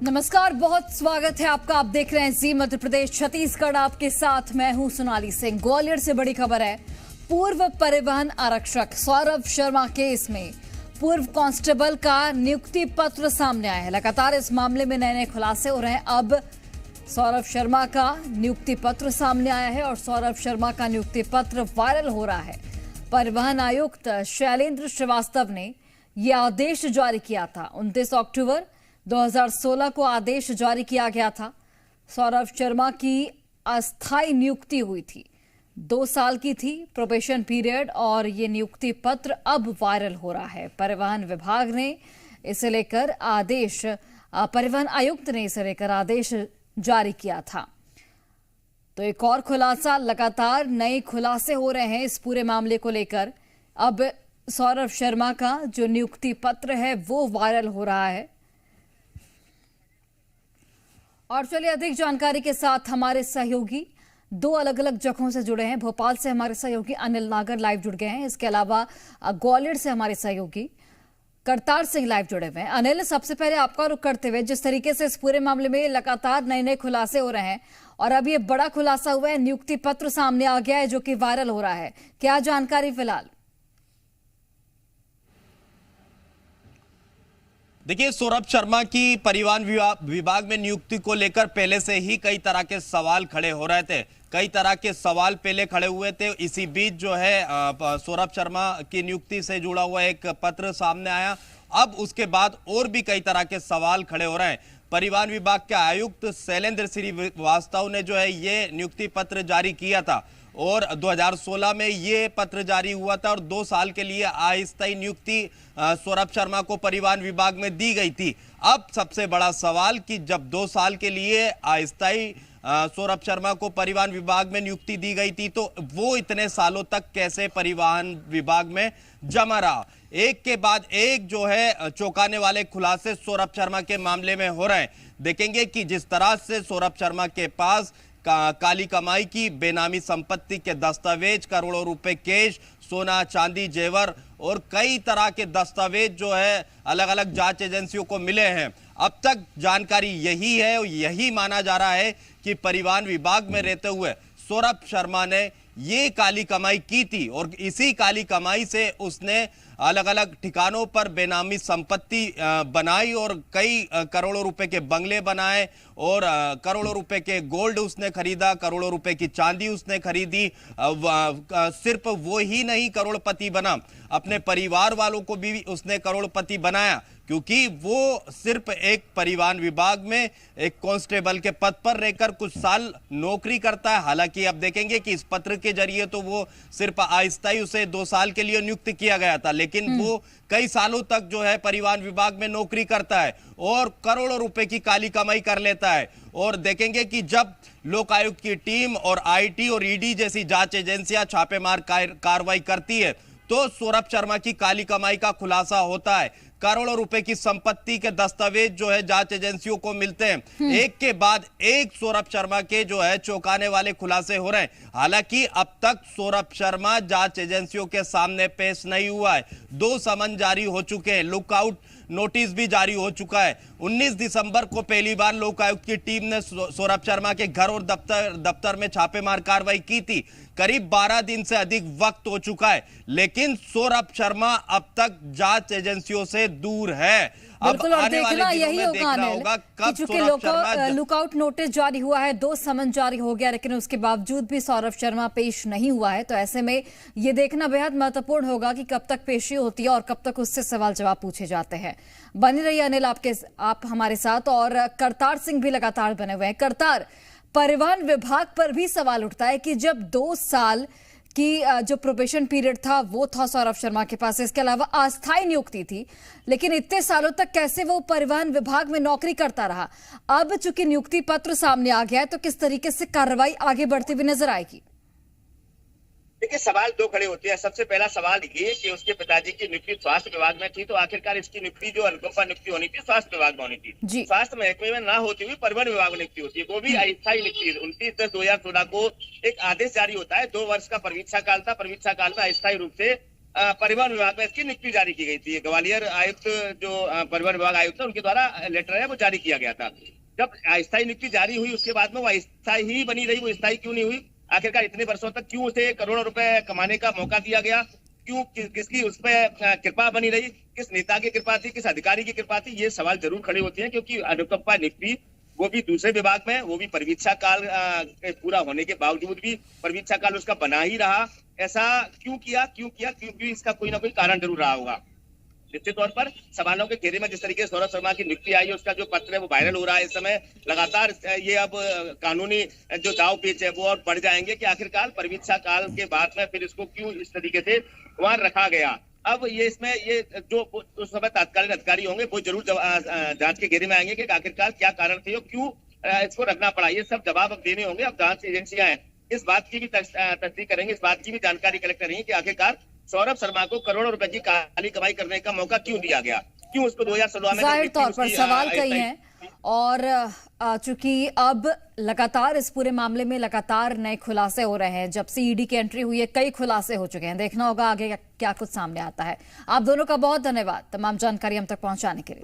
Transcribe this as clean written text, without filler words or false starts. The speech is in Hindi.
नमस्कार, बहुत स्वागत है आपका। आप देख रहे हैं जी मध्य प्रदेश छत्तीसगढ़। आपके साथ मैं हूं सोनाली सिंह। ग्वालियर से बड़ी खबर है। पूर्व परिवहन आरक्षक सौरभ शर्मा केस में पूर्व कांस्टेबल का नियुक्ति पत्र सामने आया है। लगातार इस मामले में नए नए खुलासे हो रहे हैं। अब सौरभ शर्मा का नियुक्ति पत्र सामने आया है और सौरभ शर्मा का नियुक्ति पत्र वायरल हो रहा है। परिवहन आयुक्त शैलेंद्र श्रीवास्तव ने यह आदेश जारी किया था। 29 अक्टूबर 2016 को आदेश जारी किया गया था। सौरभ शर्मा की अस्थायी नियुक्ति हुई थी, 2 साल की थी प्रोबेशन पीरियड, और ये नियुक्ति पत्र अब वायरल हो रहा है। परिवहन विभाग ने इसे लेकर आदेश, परिवहन आयुक्त ने इसे लेकर आदेश जारी किया था। तो एक और खुलासा, लगातार नए खुलासे हो रहे हैं इस पूरे मामले को लेकर। अब सौरभ शर्मा का जो नियुक्ति पत्र है वो वायरल हो रहा है। और चलिए अधिक जानकारी के साथ हमारे सहयोगी 2 अलग अलग जगहों से जुड़े हैं। भोपाल से हमारे सहयोगी अनिल नागर लाइव जुड़ गए हैं। इसके अलावा ग्वालियर से हमारे सहयोगी करतार सिंह लाइव जुड़े हुए हैं। अनिल, सबसे पहले आपका रुख करते हुए, जिस तरीके से इस पूरे मामले में लगातार नए नए खुलासे हो रहे हैं और अब ये बड़ा खुलासा हुआ है, नियुक्ति पत्र सामने आ गया है जो कि वायरल हो रहा है, क्या जानकारी फिलहाल? देखिए, सौरभ शर्मा की परिवहन विभाग में नियुक्ति को लेकर पहले से ही कई तरह के सवाल खड़े हो रहे थे। कई तरह के सवाल पहले खड़े हुए थे। इसी बीच जो है सौरभ शर्मा की नियुक्ति से जुड़ा हुआ एक पत्र सामने आया। अब उसके बाद और भी कई तरह के सवाल खड़े हो रहे हैं। परिवहन विभाग के आयुक्त शैलेंद्र श्रीवास्तव ने जो है ये नियुक्ति पत्र जारी किया था और 2016 में ये पत्र जारी हुआ था और 2 साल के लिए अस्थायी नियुक्ति सौरभ शर्मा को परिवहन विभाग में दी गई थी। अब सबसे बड़ा सवाल कि जब 2 साल के लिए अस्थायी सौरभ शर्मा को परिवहन विभाग में नियुक्ति दी गई थी तो वो इतने सालों तक कैसे परिवहन विभाग में जमा रहा। एक के बाद एक जो है चौंकाने वाले खुलासे सौरभ शर्मा के मामले में हो रहे हैं। देखेंगे कि जिस तरह से सौरभ शर्मा के पास काली कमाई की बेनामी संपत्ति के दस्तावेज, करोड़ों रुपए कैश, सोना चांदी जेवर और कई तरह के दस्तावेज जो है अलग अलग जांच एजेंसियों को मिले हैं। अब तक जानकारी यही है और यही माना जा रहा है कि परिवहन विभाग में रहते हुए सौरभ शर्मा ने ये काली कमाई की थी और इसी काली कमाई से उसने अलग अलग ठिकानों पर बेनामी संपत्ति बनाई और कई करोड़ों रुपए के बंगले बनाए और करोड़ों रुपए के गोल्ड उसने खरीदा, करोड़ों रुपए की चांदी उसने खरीदी। सिर्फ वो ही नहीं करोड़पति बना, अपने परिवार वालों को भी उसने करोड़पति बनाया, क्योंकि वो सिर्फ एक परिवहन विभाग में एक कांस्टेबल के पद पर रहकर कुछ साल नौकरी करता है। हालांकि अब देखेंगे कि इस पत्र के जरिए तो वो सिर्फ अस्थायी उसे 2 साल के लिए नियुक्त किया गया था, लेकिन वो कई सालों तक जो है परिवहन विभाग में नौकरी करता है और करोड़ों रुपए की काली कमाई कर लेता है। और देखेंगे कि जब लोक आयुक्त की टीम और आईटी और ईडी जैसी जांच एजेंसियां छापेमार कार्रवाई करती है तो सौरभ शर्मा की काली कमाई का खुलासा होता है। करोड़ों रुपए की संपत्ति के दस्तावेज जो है जांच एजेंसियों को मिलते हैं। एक के बाद एक सौरभ शर्मा के जो है चौंकाने वाले खुलासे हो रहे हैं। हालांकि अब तक सौरभ शर्मा जांच एजेंसियों के सामने पेश नहीं हुआ है। 2 समन जारी हो चुके हैं, लुकआउट नोटिस भी जारी हो चुका है। 19 दिसंबर को पहली बार लोक आयुक्त की टीम ने सौरभ शर्मा के घर और दफ्तर में छापेमार कार्रवाई की थी। करीब 12 दिन से अधिक वक्त हो चुका है, लेकिन सौरभ शर्मा अब तक जांच एजेंसियों से दूर है। बिल्कुल, और देखना यही होगा कि चूंकि लुकआउट नोटिस जारी हुआ है, 2 समन जारी हो गया, लेकिन उसके बावजूद भी सौरभ शर्मा पेश नहीं हुआ है। तो ऐसे में ये देखना बेहद महत्वपूर्ण होगा कि कब तक पेशी होती है और कब तक उससे सवाल जवाब पूछे जाते हैं। बने रहिए अनिल, आप हमारे साथ। और करतार सिंह भी लगातार बने हुए हैं। करतार, परिवहन विभाग पर भी सवाल उठता है कि जब 2 साल कि जो प्रोबेशन पीरियड था वो था सौरभ शर्मा के पास, इसके अलावा अस्थायी नियुक्ति थी, लेकिन इतने सालों तक कैसे वो परिवहन विभाग में नौकरी करता रहा? अब चूंकि नियुक्ति पत्र सामने आ गया है तो किस तरीके से कार्रवाई आगे बढ़ती हुई नजर आएगी? देखिए, सवाल 2 खड़े होते हैं। सबसे पहला सवाल ये कि उसके पिताजी की नियुक्ति स्वास्थ्य विभाग में थी, तो आखिरकार इसकी नियुक्ति जो अनुकंपा नियुक्ति होनी थी स्वास्थ्य विभाग में होनी थी। स्वास्थ्य महकमे में ना होती हुई परिवहन विभाग में नियुक्ति होती है, वो भी अस्थायी नियुक्ति। 29/10/2016 को एक आदेश जारी होता है। 2 वर्ष का परीक्षा काल था। परीक्षा काल में अस्थायी रूप से परिवहन विभाग में इसकी नियुक्ति जारी की गई थी। ग्वालियर आयुक्त जो परिवहन विभाग आयुक्त है उनके द्वारा लेटर है वो जारी किया गया था। जब अस्थायी नियुक्ति जारी हुई उसके बाद में वो अस्थायी ही बनी रही, वो स्थायी क्यों नहीं हुई? आखिरकार इतने वर्षों तक क्यों उसे करोड़ों रुपए कमाने का मौका दिया गया? क्यों किसकी उस पर कृपा बनी रही? किस नेता की कृपा थी, किस अधिकारी की कृपा थी? ये सवाल जरूर खड़े होते हैं, क्योंकि अनुकंपा नियुक्ति वो भी दूसरे विभाग में, वो भी परीक्षा काल पूरा होने के बावजूद भी परीक्षा काल उसका बना ही रहा। ऐसा क्यों किया? क्योंकि इसका कोई ना कोई कारण जरूर रहा होगा। निश्चित तौर पर सवालों के घेरे में जिस तरीके से सौरभ शर्मा की नियुक्ति आई है, उसका जो पत्र है वो वायरल हो रहा है इस समय। लगातार ये अब कानूनी जो दाव पेच है वो और बढ़ जाएंगे कि आखिरकार परीक्षा काल के बाद में फिर इसको क्यों इस तरीके से वहां रखा गया। अब ये इसमें ये जो उस समय तत्कालीन अधिकारी होंगे वो जरूर जांच के घेरे में आएंगे कि आखिरकार क्या कारण थे और क्यों इसको रखना पड़ा। ये सब जवाब अब देने होंगे। अब जांच एजेंसियां हैं, इस बात की भी तस्दीक करेंगे, इस बात की भी जानकारी कलेक्ट करेंगे कि आखिरकार सौरभ शर्मा को करोड़ों रुपए की काली कमाई करने का मौका क्यों दिया गया, क्यों उसको 2016 में जाहिर तौर पर सवाल कई हैं और चूंकि अब लगातार इस पूरे मामले में लगातार नए खुलासे हो रहे हैं। जब से ईडी की एंट्री हुई है कई खुलासे हो चुके हैं। देखना होगा आगे क्या कुछ सामने आता है। आप दोनों का बहुत धन्यवाद तमाम जानकारी हम तक पहुंचाने के लिए।